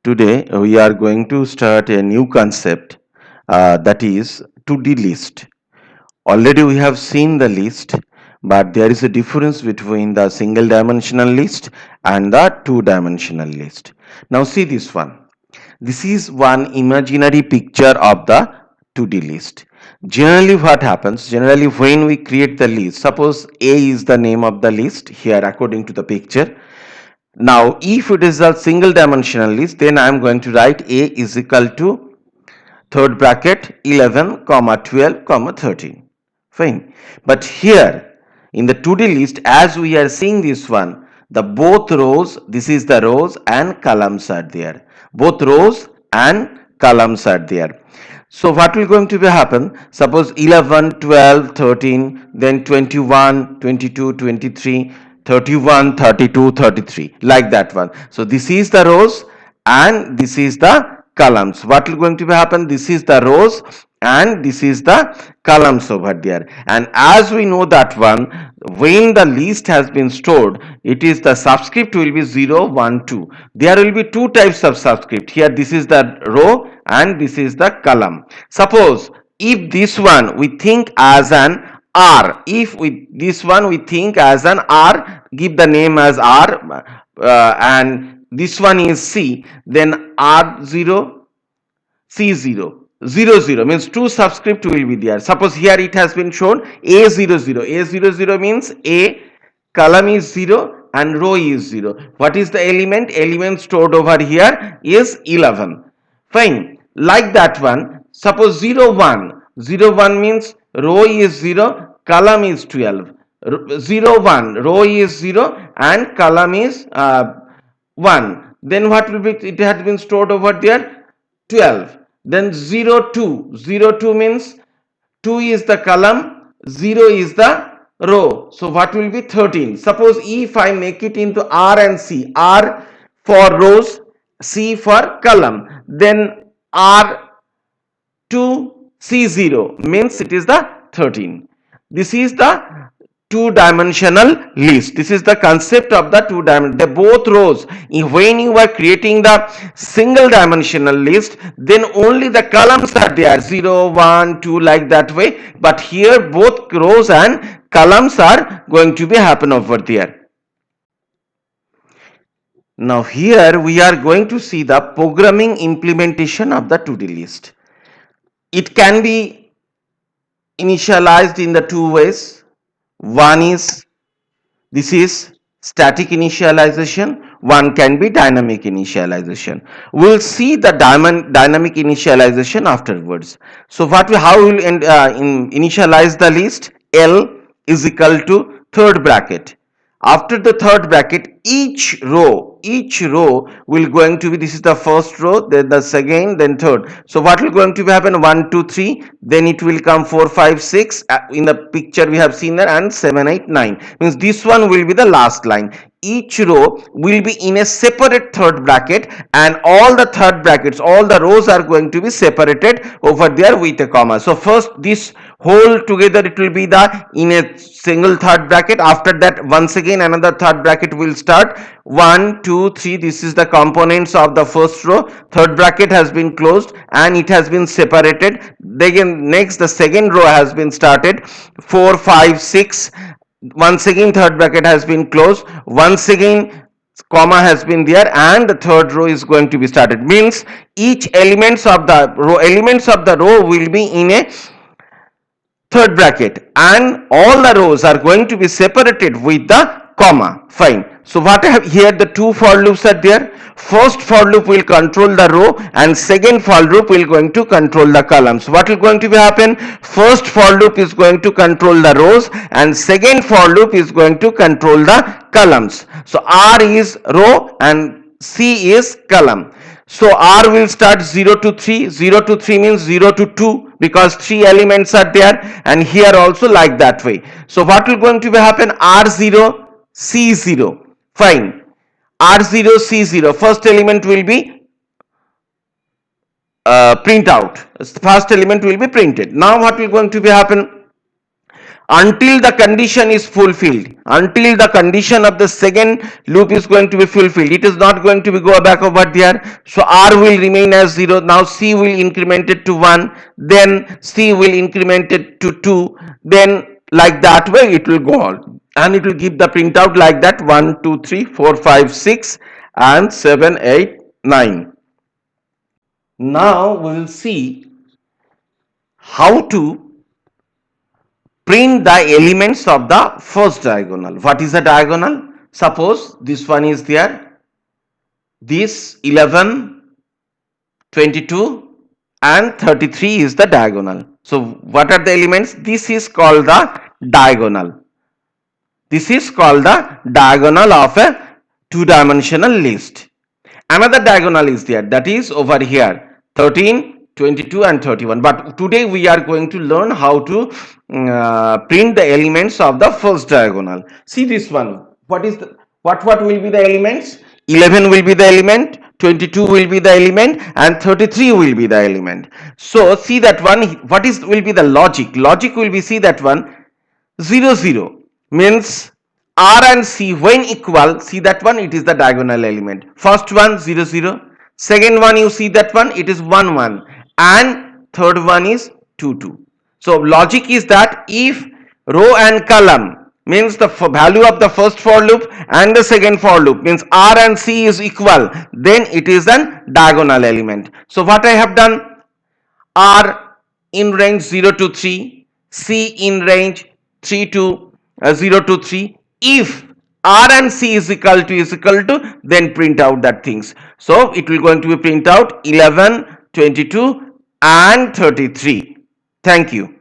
Today we are going to start a new concept that is to-do list. Already we have seen the list, but there is a difference between the single dimensional list and the two-dimensional list. Now see this one. This is one imaginary picture of the to-do list. Generally what happens, generally when we create the list, suppose A is the name of the list here according to the picture. Now, if it is a single dimensional list, then I am going to write A is equal to third bracket 11, comma 12, comma 13. Fine. But here in the 2D list, as we are seeing this one, the both rows, this is the rows and columns are there. Both rows and columns are there. So what will going to be happen? Suppose 11, 12, 13, then 21, 22, 23, 31, 32, 33, like that one. So this is the rows and this is the columns. What will going to be happen? This is the rows and this is the columns over there. And as we know that one, when the list has been stored, it is the subscript will be 0, 1, 2. There will be two types of subscript. Here this is the row and this is the column. Suppose if this one we think as an R, if we this one we think as an R, give the name as R, and this one is C, then R0, C0, 00 means two subscript will be there. Suppose here it has been shown A00. A00 means A column is 0 and row is 0. What is the element? Element stored over here is 11. Fine. Like that one, suppose 01. 01 means row is 0, column is 12. 01, row is 0 and column is 1. Then what will be? It has been stored over there 12. Then 02. 02 means 2 is the column, 0 is the row. So what will be 13? Suppose if I make it into R and C, R for rows, C for column, then R2 C0 means it is the 13. This is the two-dimensional list. This is the concept of the two-dimensional. Both rows, when you are creating the single dimensional list, then only the columns are there 0, 1, 2 like that way. But here both rows and columns are going to be happen over there. Now here we are going to see the programming implementation of the to-do list. It can be initialized in the two ways. One is, this is static initialization, one can be dynamic initialization. We'll see the dynamic initialization afterwards. So how we will initialize the list? L is equal to third bracket. After the third bracket, each row will going to be, this is the first row, then the second, then third. So what will going to be happen? 1, 2, 3, then it will come 4, 5, 6. In the picture we have seen that, and 7, 8, 9. Means this one will be the last line. Each row will be in a separate third bracket, and all the third brackets, all the rows are going to be separated over there with a comma. So first this whole together it will be the in a single third bracket. After that, once again another third bracket will start. 1, 2, 3. This is the components of the first row. Third bracket has been closed and it has been separated. Then next the second row has been started. 4, 5, 6. Once again third bracket has been closed. Once again comma has been there and the third row is going to be started. Means each elements of the row will be in a third bracket and all the rows are going to be separated with the comma. Fine. So what I have here, the two for loops are there. First for loop will control the row and second for loop will going to control the columns. What will going to be happen? First for loop is going to control the rows and second for loop is going to control the columns. So R is row and C is column. So R will start 0 to 3. 0 to 3 means 0 to 2 because 3 elements are there, and here also like that way. So what will going to be happen? R0, C0. Fine. R0, C0. First element will be print out. First element will be printed. Now what will going to be happen? until the condition is fulfilled, until the condition of the second loop is going to be fulfilled. It is not going to be go back over there. So R will remain as 0. Now C will increment it to 1, then C will increment it to 2, then like that way it will go on, and it will give the printout like that: 1 2 3 4 5 6 and 7 8 9. Now we will see how to print the elements of the first diagonal. What is the diagonal? Suppose this one is there, this 11, 22 and 33 is the diagonal. So what are the elements? This is called the diagonal. This is called the diagonal of a two-dimensional list. Another diagonal is there, that is over here, 13, 22 and 31. But today we are going to learn how to print the elements of the first diagonal. See this one. What will be the elements? 11 will be the element, 22 will be the element and 33 will be the element. So see that one. What will be the logic? Logic will be, see that one, 0 0 means R and C when equal, see that one, it is the diagonal element. First one 0 0, second one you see that one, it is 1 1, and third one is 2 2. So logic is that if row and column means the value of the first for loop and the second for loop means R and C is equal, then it is an diagonal element. So what I have done, R in range 0 to 3, C in range 0 to 3. If R and C is equal to, then print out that things. So it will going to be print out 11, 22 and 33. Thank you.